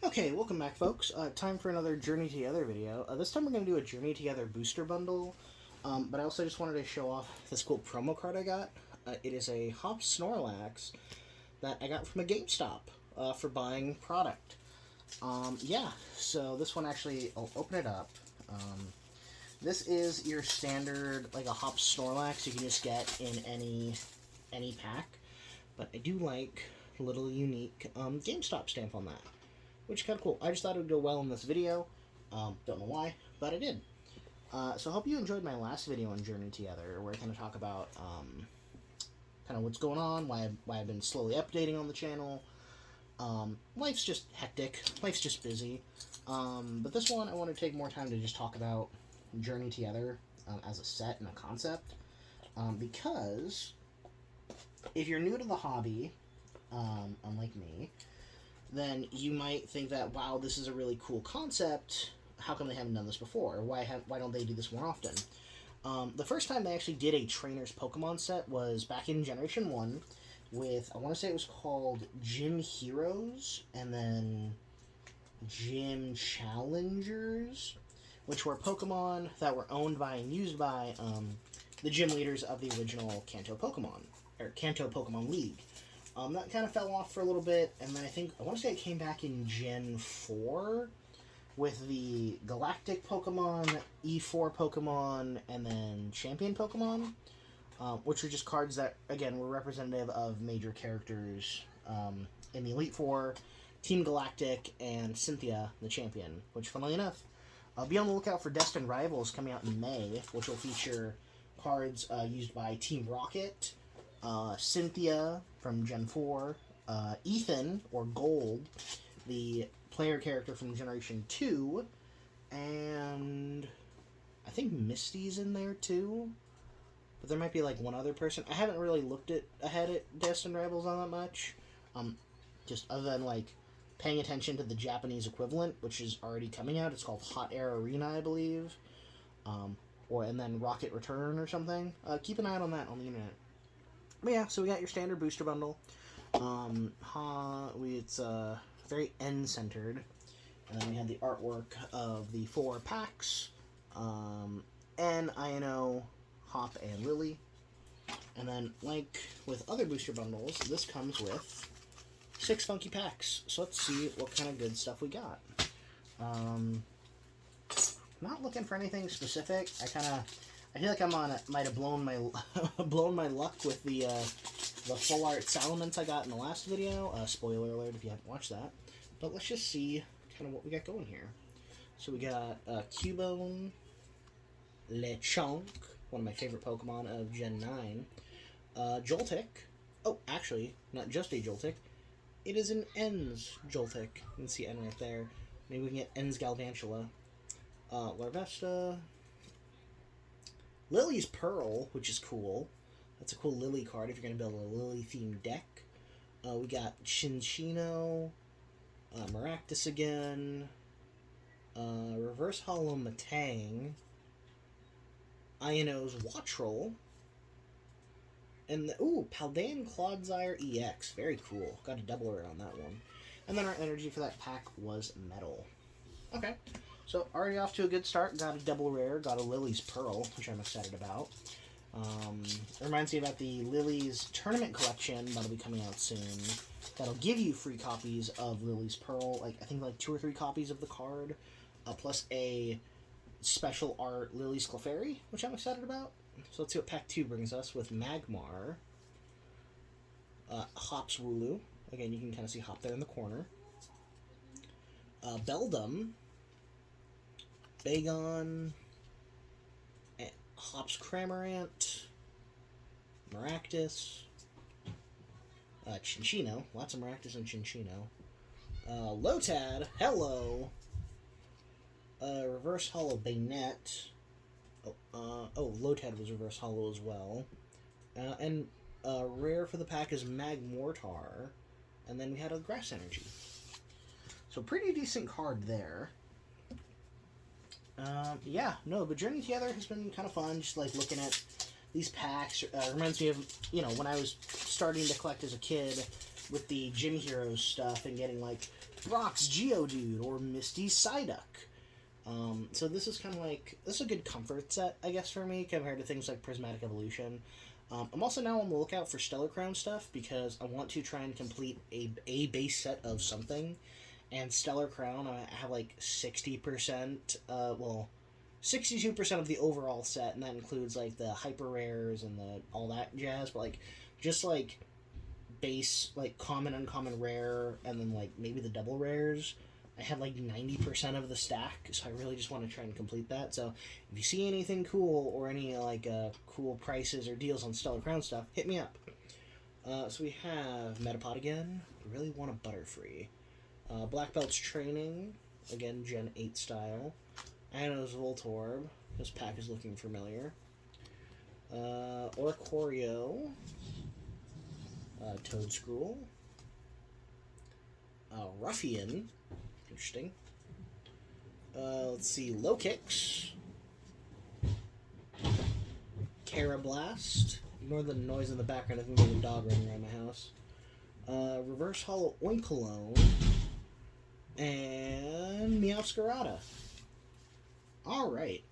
Okay, welcome back, folks. Time for another Journey Together video. This time we're going to do a Journey Together booster bundle, but I also just wanted to show off this cool promo card I got. It is a Hop Snorlax that I got from a GameStop for buying product. Yeah, so this one actually, I'll open it up. This is your standard, like a Hop Snorlax you can just get in any pack, but I do like a little unique GameStop stamp on that, which is kind of cool. I just thought it would go well in this video. Don't know why, but it did. So I hope you enjoyed my last video on Journey Together, where I kind of talk about kind of what's going on, why I've been slowly updating on the channel. Life's just hectic. Life's just busy. But this one, I want to take more time to just talk about Journey Together as a set and a concept. Because if you're new to the hobby, unlike me, then you might think that, wow, this is a really cool concept. How come they haven't done this before? Why don't they do this more often? The first time they actually did a Trainers Pokemon set was back in Generation 1 with, I want to say it was called Gym Heroes and then Gym Challengers, which were Pokemon that were owned by and used by the gym leaders of the original Kanto Pokemon League. That kind of fell off for a little bit, and then I want to say it came back in Gen 4 with the Galactic Pokemon, E4 Pokemon, and then Champion Pokemon, which were just cards that, again, were representative of major characters in the Elite Four, Team Galactic, and Cynthia, the Champion, which, funnily enough, be on the lookout for Destined Rivals coming out in May, which will feature cards used by Team Rocket, Cynthia from Gen 4, Ethan, or Gold, the player character from Generation 2, and I think Misty's in there too, but there might be like one other person. I haven't really looked ahead at Destined Rivals on that much, just other than like paying attention to the Japanese equivalent, which is already coming out. It's called Hot Air Arena, I believe, and then Rocket Return or something. Keep an eye out on that on the internet. But yeah, so we got your standard booster bundle. It's very end-centered. And then we had the artwork of the 4 packs. N, INO, Hop, and Lily. And then, like with other booster bundles, this comes with 6 funky packs. So let's see what kind of good stuff we got. Not looking for anything specific. I feel like might have blown my luck with the full art Salamence I got in the last video. Spoiler alert if you haven't watched that. But let's just see kind of what we got going here. So we got Cubone, Lechonk, one of my favorite Pokemon of Gen 9. Joltik. Oh, actually, not just a Joltik. It is an Ens Joltik. You can see N right there. Maybe we can get Ens Galvantula. Larvesta. Lily's Pearl, which is cool. That's a cool Lily card if you're going to build a Lily-themed deck. We got Chinchino, Maractus again, Reverse Hollow Matang, Iono's Wattrel, and Paldean Clodsire EX. Very cool. Got a double rare on that one. And then our energy for that pack was Metal. Okay. So, already off to a good start. Got a double rare. Got a Lily's Pearl, which I'm excited about. It reminds me about the Lily's Tournament Collection that'll be coming out soon. That'll give you free copies of Lily's Pearl. I think 2 or 3 copies of the card. Plus a special art Lily's Clefairy, which I'm excited about. So let's see what Pack 2 brings us with Magmar. Hop's Wooloo. Again, you can kind of see Hop there in the corner. Beldum. Bagon, Hops Cramorant, Maractus, Chinchino, lots of Maractus and Chinchino, Lotad, hello, Reverse Hollow Bayonet, Lotad was Reverse Hollow as well, and rare for the pack is Magmortar, and then we had a Grass Energy. So pretty decent card there. But Journey Together has been kind of fun, just looking at these packs. Reminds me of, when I was starting to collect as a kid, with the Gym Heroes stuff and getting like Brock's Geodude or Misty's Psyduck. So this is kind of like, this is a good comfort set, I guess, for me, compared to things like Prismatic Evolution. I'm also now on the lookout for Stellar Crown stuff, because I want to try and complete a base set of something. And Stellar Crown, I have like 60%, 62% of the overall set, and that includes like the hyper rares and all that jazz, but like, just like base, like common, uncommon, rare, and then like maybe the double rares. I have like 90% of the stack, so I really just want to try and complete that. So if you see anything cool or any like cool prices or deals on Stellar Crown stuff, hit me up. So we have Metapod again. Really want a Butterfree. Black Belt's Training, again Gen 8 style. Ano's Voltorb. This pack is looking familiar. Oricorio. Toedscruel. Ruffian. Interesting. Let's see. Low Kicks. Carablast. Ignore the noise in the background. I think there's a dog running around my house. Reverse Hollow Oinkologne. And Meowscarada. Alright.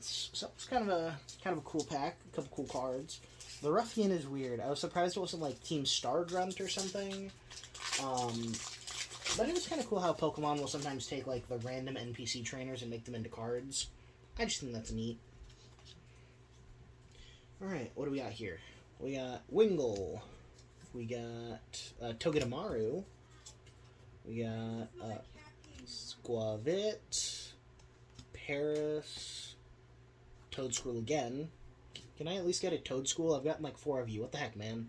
So it's kind of a cool pack. A couple cool cards. The Ruffian is weird. I was surprised it wasn't like Team Stargrunt or something. But it was kind of cool how Pokemon will sometimes take like the random NPC trainers and make them into cards. I just think that's neat. Alright, what do we got here? We got Wingull. We got Togedemaru. We got Squavit. Paris. Toedscruel again. Can I at least get a Toedscruel? I've gotten like 4 of you. What the heck, man?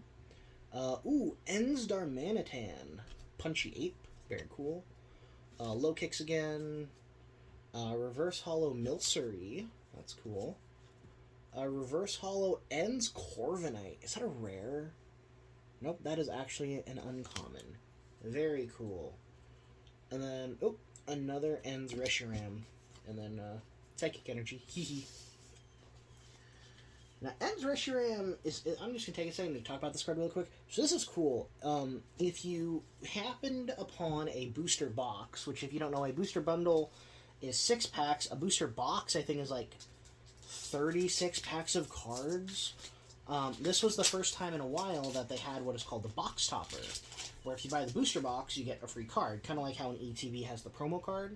Ensdarmanitan. Punchy Ape. Very cool. Low Kicks again. Reverse Hollow Milcery. That's cool. Reverse Hollow Ends Corviknight. Is that a rare? Nope, that is actually an uncommon. Very cool. And then, another Ends Reshiram. And then, Psychic Energy. Hee. Now, Ends Reshiram is... I'm just going to take a second to talk about this card really quick. So this is cool. If you happened upon a booster box, which if you don't know, a booster bundle is 6 packs. A booster box, I think, is like 36 packs of cards. This was the first time in a while that they had what is called the box topper, where if you buy the booster box, you get a free card. Kind of like how an ETB has the promo card.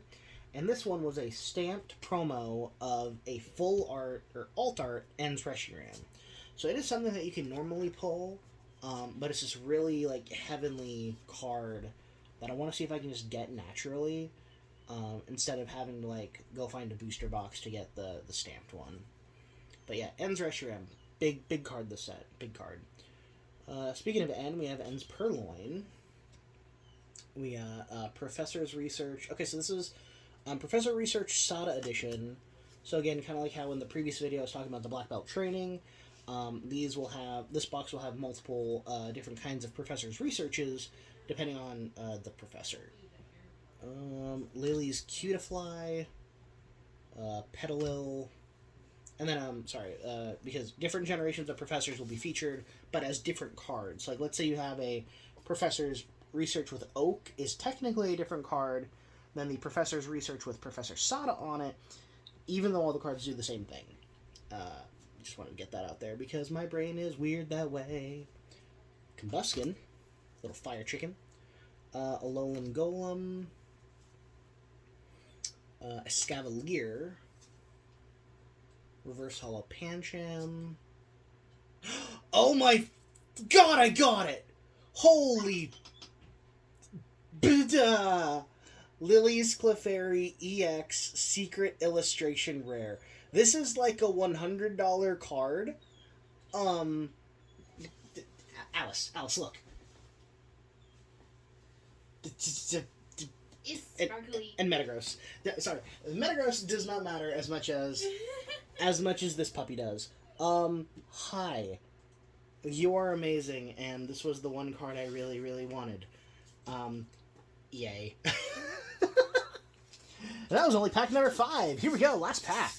And this one was a stamped promo of a full art, or alt art, Ends Reshiram. So it is something that you can normally pull, but it's this really, like, heavenly card that I want to see if I can just get naturally, instead of having to, like, go find a booster box to get the stamped one. But yeah, Ends Reshiram. Big card this set. Big card. Speaking of End, we have Ends Purloin. We got Professor's Research. Okay, so this is... Professor Research Sada Edition. So again, kind of like how in the previous video I was talking about the Black Belt Training, this box will have multiple different kinds of Professor's Researches, depending on the professor. Lily's Cutiefly, Petalil, and then, because different generations of professors will be featured, but as different cards. Like, let's say you have a Professor's Research with Oak is technically a different card than the Professor's Research with Professor Sada on it, even though all the cards do the same thing. Just want to get that out there, because my brain is weird that way. Combuskin, little fire chicken. Alolan Golem. Escavalier. Reverse Hollow Pancham. Oh my god, I got it! Holy... Lily's Clefairy EX Secret Illustration Rare. This is like a $100 card. Alice, look. It's sparkly. And Metagross. Sorry, Metagross does not matter as much as this puppy does. Hi. You are amazing, and this was the one card I really, really wanted. Yay. That was only pack number 5. Here we go, last pack.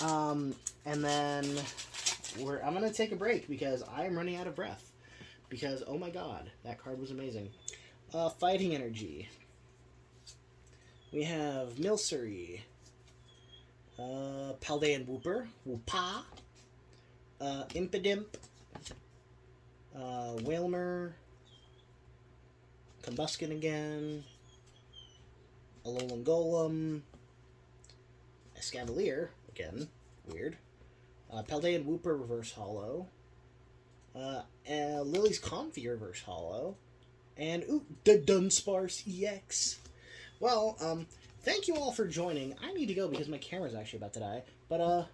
And then I'm going to take a break because I'm running out of breath. because, oh my god, that card was amazing. Fighting Energy. We have Milcery, Paldean Wooper, Woopa, Impidimp, Wailmer, Combuskin again, Alolan Golem, Escavalier, again, weird, Paldean Wooper Reverse Hollow, Lily's Comfy Reverse Hollow, and, the Dunsparce EX. Well, thank you all for joining. I need to go because my camera's actually about to die, but,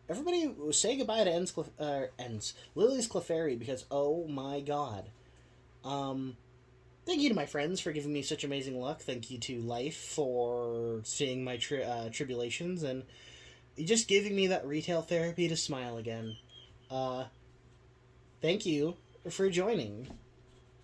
everybody say goodbye to Lily's Clefairy, because, oh my god. Thank you to my friends for giving me such amazing luck. Thank you to Life for seeing my tribulations and just giving me that retail therapy to smile again. Thank you for joining.